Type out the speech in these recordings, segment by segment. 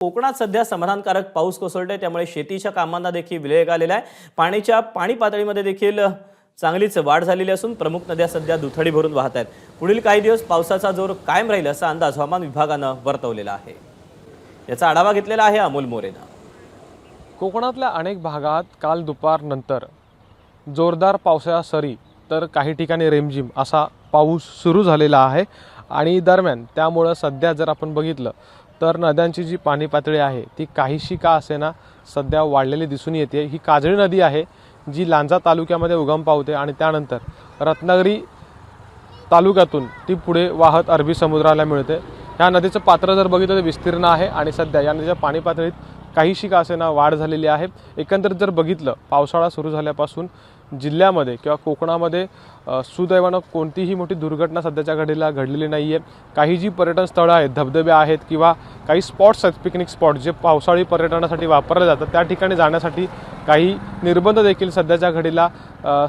कोकणात सध्या समाधानकारक पाऊस कोसळतोय, त्यामुळे शेतीच्या कामांना देखील वेग आलेला आहे। पाणी पातळीमध्ये देखील चांगलीच वाढ झालेली असून प्रमुख नद्या सध्या दुथडी भरून वाहत आहेत। पुढील काही दिवस पावसाचा जोर कायम राहील असा अंदाज हवामान विभागानं वर्तवलेला आहे। याचा आढावा घेतलेला आहे अमोल मोरेनं। कोकणातल्या अनेक भागात काल दुपारनंतर जोरदार पावसाच्या सरी तर काही ठिकाणी रिमझिम असा पाऊस सुरू झालेला आहे। आणि दरम्यान त्यामुळे सध्या जर आपण बघितलं तर नद्यांची जी पाणी पातळी आहे ती काहीशी का असेना सध्या वाढलेली दिसून येते। ही काजळी नदी आहे जी लांजा तालुक्यामध्ये उगम पावते आणि त्यानंतर रत्नागिरी तालुक्यातून ती पुढे वाहत अरबी समुद्राला मिळते। ह्या नदीचं पात्र जर बघितलं तर विस्तीर्ण आहे आणि सध्या या नदीच्या पाणी पातळीत काहीशी का असेना वाढ झालेली आहे। एकंदरीत जर बघितलं पावसाळा सुरू झाल्यापासून जिल्ह्यामध्ये किंवा कोकणामध्ये सुदैवानं कोणतीही मोठी दुर्घटना सध्याच्या घडीला घडलेली नाही आहे। काही जी पर्यटन स्थळं आहेत, धबधबे आहेत किंवा काही स्पॉट्स आहेत, पिकनिक स्पॉट जे पावसाळी पर्यटनासाठी वापरले जातात, त्या ठिकाणी जाण्यासाठी काही निर्बंध देखील सध्याच्या घडीला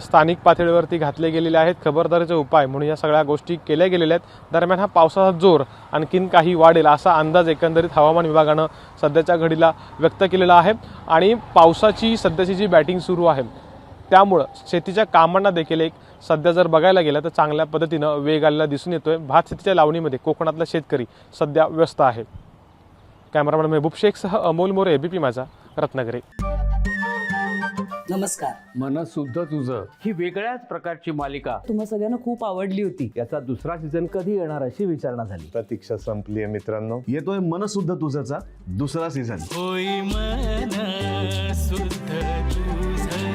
स्थानिक पातळीवरती घातले गेलेले आहेत। खबरदारीचे उपाय म्हणून या सगळ्या गोष्टी केल्या गेलेल्या आहेत। दरम्यान हा पावसाचा जोर आणखीन काही वाढेल असा अंदाज एकंदरीत हवामान विभागानं सध्याच्या घडीला व्यक्त केलेला आहे। आणि पावसाची सध्याची जी बॅटिंग सुरू आहे त्यामुळं शेतीच्या कामांना देखील एक सध्या जर बघायला गेलं तर चांगल्या पद्धतीनं वेग आलेला दिसून येतोय। भात शेतीच्या लावणीमध्ये कोकणातला शेतकरी सध्या व्यस्त आहे। कॅमेरामॅन मेहबूब शेखसह अमोल मोरे, एबीपी माझा, रत्नागिरी। नमस्कार। मन शुद्ध तुझं ही वेगळ्याच प्रकारची मालिका तुम्हा सगळ्यांना खूप आवडली होती। याचा दुसरा सीझन कधी येणार अशी विचारणा झाली। प्रतीक्षा संपली आहे मित्रांनो, येतोय मन शुद्ध तुझचा दुसरा सीझन। होई मन शुद्ध तुझं